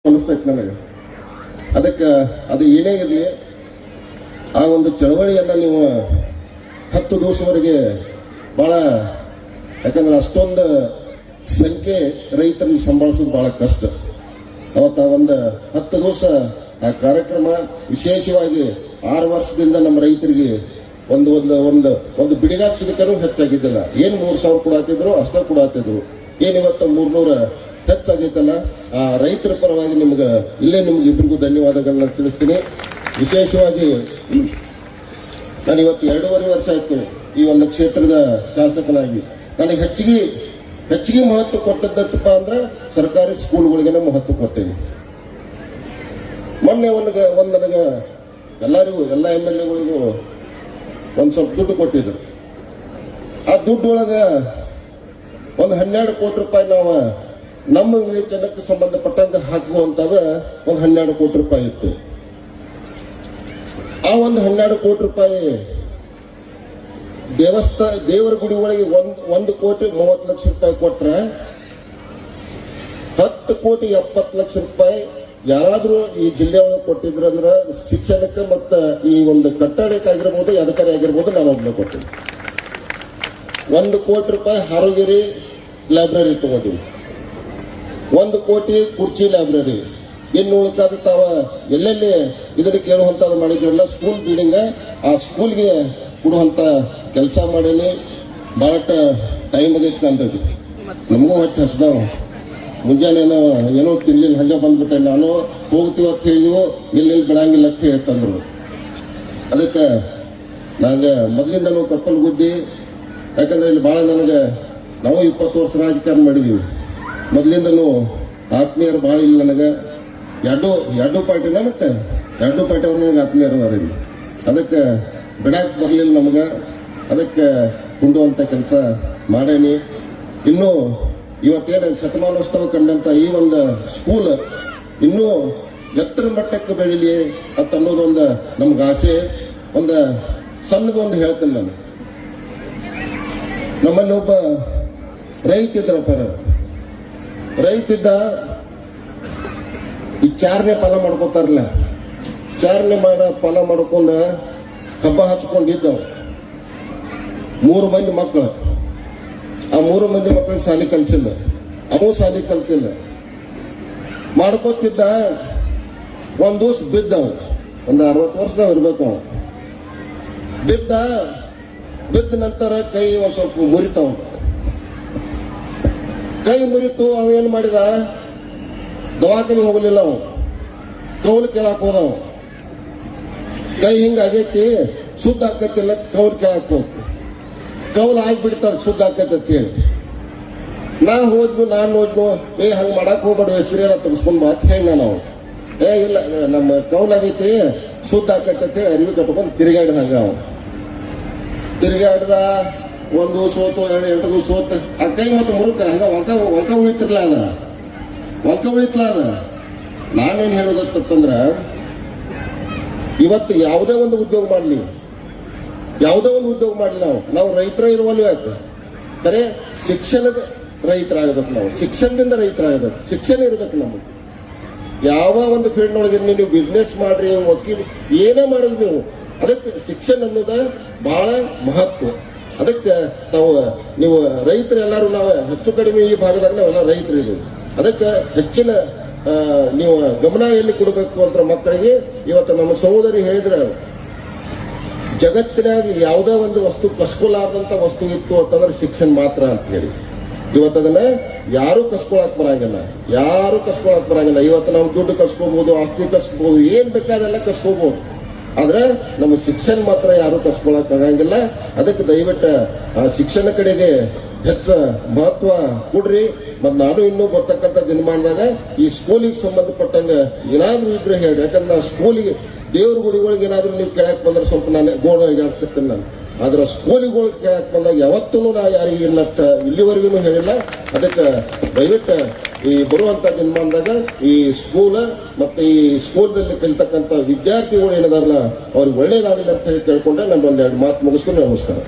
ಅನಿಸ್ತೈತೆ ನನಗೆ. ಅದಕ್ಕೆ ಅದು ಏನೇ ಇರಲಿ, ಆ ಒಂದು ಚಳವಳಿಯನ್ನು ನೀವು 10 ದಿವಸವರೆಗೆ ಭಾಳ, ಯಾಕಂದ್ರೆ ಅಷ್ಟೊಂದು ಸಂಖ್ಯೆ ರೈತರನ್ನು ಸಂಭಾಳಿಸೋದು ಭಾಳ ಕಷ್ಟ. ಅವತ್ತ ಒಂದು 10 ದಿವಸ ಆ ಕಾರ್ಯಕ್ರಮ ವಿಶೇಷವಾಗಿ 6 ವರ್ಷದಿಂದ ನಮ್ಮ ರೈತರಿಗೆ ಒಂದು ಒಂದು ಒಂದು ಒಂದು ಬಿಡಿಗಾಲ ಸಿಗಕ್ಕೂ ಹೆಚ್ಚಾಗಿದ್ದಿಲ್ಲ. ಏನು 3,000 ಕೊಡಾತಿದ್ರು ಅಷ್ಟೇ ಕೊಡಾತಿದ್ರು. ಏನಿವತ್ತು 300 ಹೆಚ್ಚಾಗೈತಲ್ಲ. ಆ ರೈತರ ಪರವಾಗಿ ನಿಮ್ಗೆ ಇಬ್ಬರಿಗೂ ಧನ್ಯವಾದಗಳನ್ನ ತಿಳಿಸ್ತೀನಿ. ವಿಶೇಷವಾಗಿ ನಾನು ಇವತ್ತು 2.5 ವರ್ಷ ಆಯ್ತು ಈ ಒಂದು ಕ್ಷೇತ್ರದ ಶಾಸಕನಾಗಿ. ನನಗೆ ಹೆಚ್ಚಿಗೆ ಮಹತ್ವ ಕೊಟ್ಟದ್ದಪ್ಪ ಅಂದ್ರೆ ಸರ್ಕಾರಿ ಸ್ಕೂಲ್ಗಳಿಗೆ ಮಹತ್ವ ಕೊಟ್ಟೇನೆ. ಮೊನ್ನೆ ನನಗೆ ಎಲ್ಲರಿಗೂ ಎಲ್ಲ MLAಗಳಿಗೂ ಒಂದು ಸ್ವಲ್ಪ ದುಡ್ಡು ಕೊಟ್ಟಿದ್ರು. ಆ ದುಡ್ಡು ಒಳಗೆ ಒಂದು 12 ಕೋಟಿ ರೂಪಾಯಿ ನಾವು ನಮ್ಮ ವಿವೇಚನಕ್ಕೆ ಸಂಬಂಧಪಟ್ಟಂಗೆ ಹಾಕುವಂಥದ್ದು ಒಂದು 12 ಕೋಟಿ ರೂಪಾಯಿ ಇತ್ತು. ಆ ಒಂದು 12 ಕೋಟಿ ರೂಪಾಯಿ ದೇವರ ಗುಡಿ ಒಳಗೆ 1 ಕೋಟಿ 30 ಲಕ್ಷ ರೂಪಾಯಿ ಕೊಟ್ರೆ 10 ಕೋಟಿ 70 ಲಕ್ಷ ರೂಪಾಯಿ ಯಾರಾದ್ರೂ ಈ ಜಿಲ್ಲೆ ಒಳಗೆ ಕೊಟ್ಟಿದ್ರು ಅಂದ್ರೆ ಶಿಕ್ಷಣಕ್ಕೆ ಮತ್ತು ಈ ಒಂದು ಕಟ್ಟಡಕ್ಕಾಗಿರ್ಬೋದು, ಅದಕ್ಕಾಗಿ ಆಗಿರ್ಬೋದು, ನಾನು ಒಬ್ಬನೇ ಕೊಟ್ಟಿದ್ದೆ. 1 ಕೋಟಿ ರೂಪಾಯಿ ಹಾರೋಗಿರಿ ಲೈಬ್ರರಿ ತಗೊಂಡಿವಿ, 1 ಕೋಟಿ ಕುರ್ಚಿ ಲೈಬ್ರರಿ. ಇನ್ನು ಉಳಿಕಾದ ತಾವ ಎಲ್ಲೆಲ್ಲಿ ಇದನ್ನು ಕೇಳುವಂಥದ್ದು ಮಾಡಿದ್ರಲ್ಲ ಸ್ಕೂಲ್ ಬಿಲ್ಡಿಂಗ್, ಆ ಸ್ಕೂಲ್ಗೆ ಕೊಡುವಂಥ ಕೆಲಸ ಮಾಡೀನಿ. ಭಾಳ ಟೈಮ್ ಆಗೈತೆ ಅಂತದ್ದು. ನಮಗೂ ಹೊಟ್ಟೆ ಹಸ್ದಾವ. ಮುಂಜಾನೆ ಏನೋ ತಿನ್ಲಿಲ್ಲ, ಹಂಗೆ ಬಂದ್ಬಿಟ್ಟೆ. ನಾನು ಹೋಗ್ತೀವಿ ಅಂತ ಹೇಳಿದ್ವು, ಎಲ್ಲೆಲ್ಲಿ ಬಿಡಂಗಿಲ್ಲ ಅಂತ ಹೇಳ್ತಂದ್ರು. ಅದಕ್ಕೆ ನಂಗೆ ಮೊದಲಿಂದನೂ ಕಪ್ಪಲ್ ಗುದ್ದಿ, ಯಾಕಂದ್ರೆ ಇಲ್ಲಿ ಭಾಳ ನಾವು 20 ವರ್ಷ ರಾಜಕಾರಣ ಮಾಡಿದೀವಿ. ಮೊದಲಿಂದನೂ ಆತ್ಮೀಯರು ಭಾಳ ಇಲ್ಲ ನನಗೆ. ಎರಡು ಪಾರ್ಟಿನ ಮತ್ತೆ 2 ಪಾರ್ಟಿಯವ್ರು ನನಗೆ ಆತ್ಮೀಯರು ಅದಾರ ಇಲ್ಲಿ. ಅದಕ್ಕೆ ಬಿಡಾಕ್ ಬರಲಿಲ್ಲ ನಮ್ಗೆ. ಅದಕ್ಕೆ ಕುಂಡುವಂಥ ಕೆಲಸ ಮಾಡೇನಿ. ಇನ್ನೂ ಇವತ್ತೇನು ಶತಮಾನೋತ್ಸವ ಕಂಡಂತ ಈ ಒಂದು ಸ್ಕೂಲ್ ಇನ್ನೂ ಎತ್ತರ ಮಟ್ಟಕ್ಕೆ ಬೆಳೀಲಿ ಅಂತ ಅನ್ನೋದೊಂದು ನಮ್ಗೆ ಆಸೆ. ಒಂದು ಸಣ್ಣದೊಂದು ಹೇಳ್ತೇನೆ ನಾನು. ನಮ್ಮಲ್ಲಿ ಒಬ್ಬ ರೈತ ಇದ್ದ ಈ 4ನೇ ಫಲ ಮಾಡ್ಕೋತಾರಲ್ಲ, 4ನೇ ಫಲ ಮಾಡ್ಕೊಂಡ ಕಬ್ಬ ಹಚ್ಕೊಂಡಿದ್ದವು 3 ಮಂದಿ ಮಕ್ಕಳು. ಆ 3 ಮಂದಿ ಮಕ್ಕಳಿಗೆ ಶಾಲೆ ಕಲ್ಸಿಲ್ಲ, ಅವನು ಶಾಲೆ ಕಲ್ತಿಲ್ಲ. ಮಾಡ್ಕೋತಿದ್ದ. ಒಂದು ದಿವಸ ಬಿದ್ದವ, ಒಂದು 60 ವರ್ಷದವ ಇರ್ಬೇಕು ಅವ. ಬಿದ್ದ ನಂತರ ಕೈ ಒಂದು ಸ್ವಲ್ಪ ಮುರಿತಾವ. ಕೈ ಮುರಿತು. ಅವೇನು ಮಾಡಿದ, ದವಾಖಾನೆ ಹೋಗಲಿಲ್ಲ. ಅವ ಕೌಲು ಕೇಳಾಕ್ ಹೋದವ. ಕೈ ಹಿಂಗಾಗೈತಿ, ಸುದ್ದ ಆಕತಿಲ್ಲ, ಕೌಲು ಕೇಳಾಕ್ ಹೋಗ್. ಕೌಲು ಆಗಿಬಿಡ್ತಾರ, ಸುದ್ದ ಆಕೈತಿ ಅಂತ ಹೇಳಿ. ನಾನು ನೋಡ್ನು, ಹಂಗೆ ಮಾಡಕ್ ಹೋಗ್ಬೇಡ, ಎಕ್ಸ್ರೇ ತೆಗೆಸ್ಕೊಂಡ್ ಮಾತು ಹೇಳಿ ನಾವು. ಇಲ್ಲ ನಮ್ಮ ಕೌಲಾಗೈತಿ, ಸುದ್ದ ಆಕೈತಿ ಅಂತ ಹೇಳಿ ಅರಿವಿ ಕಟ್ಕೊಂಡು ತಿರುಗಾಡಿದ. ಹಂಗ ಅವ ತಿರುಗಾಡ್ದ. 1 ದಿವಸ ಹೋತು, 8 ದಿವಸ ಹೋತ. ಆ ಕೈ ಮತ್ತು ಮುರುಕ ಹಂಗ ವಂಕ ಉಳಿತಿರ್ಲ ಅದ. ನಾನೇನು ಹೇಳೋದಂತಂದ್ರ, ಇವತ್ತು ಯಾವುದೇ ಒಂದು ಉದ್ಯೋಗ ಮಾಡಲಿ, ನಾವು ರೈತರ ಇರುವಲ್ಲಿ ಯಾಕೆ ಕರೆ ಶಿಕ್ಷಣದ ರೈತರಾಗಬೇಕು. ನಾವು ಶಿಕ್ಷಣದಿಂದ ರೈತರಾಗಬೇಕು. ಶಿಕ್ಷಣ ಇರ್ಬೇಕು ನಮಗೆ. ಯಾವ ಒಂದು ಫೀಲ್ಡ್ನೊಳಗೆ ನೀವು ಬಿಸ್ನೆಸ್ ಮಾಡ್ರಿ, ವಕೀಲ್ ಏನೇ ಮಾಡಿದ್ರಿ ಅದಕ್ಕೆ ಶಿಕ್ಷಣ ಅನ್ನೋದ ಬಹಳ ಮಹತ್ವ. ಅದಕ್ಕೆ ನೀವು ರೈತರೆಲ್ಲರೂ ನಾವು ಹೆಚ್ಚು ಕಡಿಮೆ ಈ ಭಾಗದಾಗ ನಾವೆಲ್ಲ ರೈತರಿದ್ದೀವಿ. ಅದಕ್ಕೆ ಹೆಚ್ಚಿನ ನೀವು ಗಮನ ಎಲ್ಲಿ ಕೊಡಬೇಕು ಅಂತ ಮಕ್ಕಳಿಗೆ. ಇವತ್ತು ನಮ್ಮ ಸಹೋದರಿ ಹೇಳಿದ್ರೆ, ಜಗತ್ತಿನಾಗ ಯಾವುದೇ ಒಂದು ವಸ್ತು ಕಸ್ಕೊಲಾರ್ದಂತ ವಸ್ತು ಇತ್ತು ಅಂತಂದ್ರೆ ಶಿಕ್ಷಣ ಮಾತ್ರ ಅಂತ ಹೇಳಿ. ಇವತ್ತು ಅದನ್ನ ಯಾರು ಕಸ್ಕೊಳಕ್ ಬರಂಗಿಲ್ಲ. ಇವತ್ತು ನಾವು ದುಡ್ಡು ಕಸ್ಕೋಬಹುದು, ಆಸ್ತಿ ಕಸ್ಕೋಬಹುದು, ಏನ್ ಬೇಕಾದೆಲ್ಲ ಕಸ್ಕೋಬಹುದು. ಆದ್ರೆ ನಮ್ಮ ಶಿಕ್ಷಣ ಮಾತ್ರ ಯಾರು ಕಸ್ಕೊಳಕ್ ಆಗಂಗಿಲ್ಲ. ಅದಕ್ಕೆ ದಯವಿಟ್ಟು ಆ ಶಿಕ್ಷಣ ಕಡೆಗೆ ಹೆಚ್ಚು ಮಹತ್ವ ಕೊಡ್ರಿ. ಮತ್ ನಾನು ಇನ್ನೂ ಬರ್ತಕ್ಕಂಥ ದಿನಮಾನದಾಗ ಈ ಸ್ಕೂಲಿಗೆ ಸಂಬಂಧಪಟ್ಟಂಗ ಏನಾದ್ರೂ ಇದ್ರೆ ಹೇಳ್ರಿ. ಯಾಕಂದ್ರೆ ನಾವು ಸ್ಕೂಲಿಗೆ ದೇವ್ರ ಗುಡಿಗಳಿಗೆ ಏನಾದ್ರೂ ನೀವು ಕೇಳಕ್ ಬಂದ್ರೆ ಸ್ವಲ್ಪ ನಾನು ಗೋಣ ಜಾಡ್ಸಿರ್ತೇನೆ ನಾನು. ಆದ್ರೆ ಸ್ಕೂಲಿಗಳಿಗೆ ಕೇಳಕ್ ಬಂದಾಗ ಯಾವತ್ತೂ ನಾ ಯಾರಿಗೆ ಇಲ್ಲತ್ತ ಇಲ್ಲಿವರೆಗೂ ಹೇಳಿಲ್ಲ. ಅದಕ್ಕೆ ದಯವಿಟ್ಟು ಈ ಬರುವಂತ ದಿನಮಾನದಾಗ ಈ ಸ್ಕೂಲ್ ಮತ್ತೆ ಈ ಸ್ಕೂಲ್ದಲ್ಲಿ ಕಲಿತಕ್ಕಂಥ ವಿದ್ಯಾರ್ಥಿಗಳು ಏನಿದಾರಲ್ಲ ಅವ್ರಿಗೆ ಒಳ್ಳೇದಾಗಲಿ ಅಂತ ಹೇಳಿ ಕೇಳ್ಕೊಂಡೆ ನಾನು 1-2 ಮಾತು ಮುಗಿಸ್ಕೊಂಡು ನಮಸ್ಕಾರ.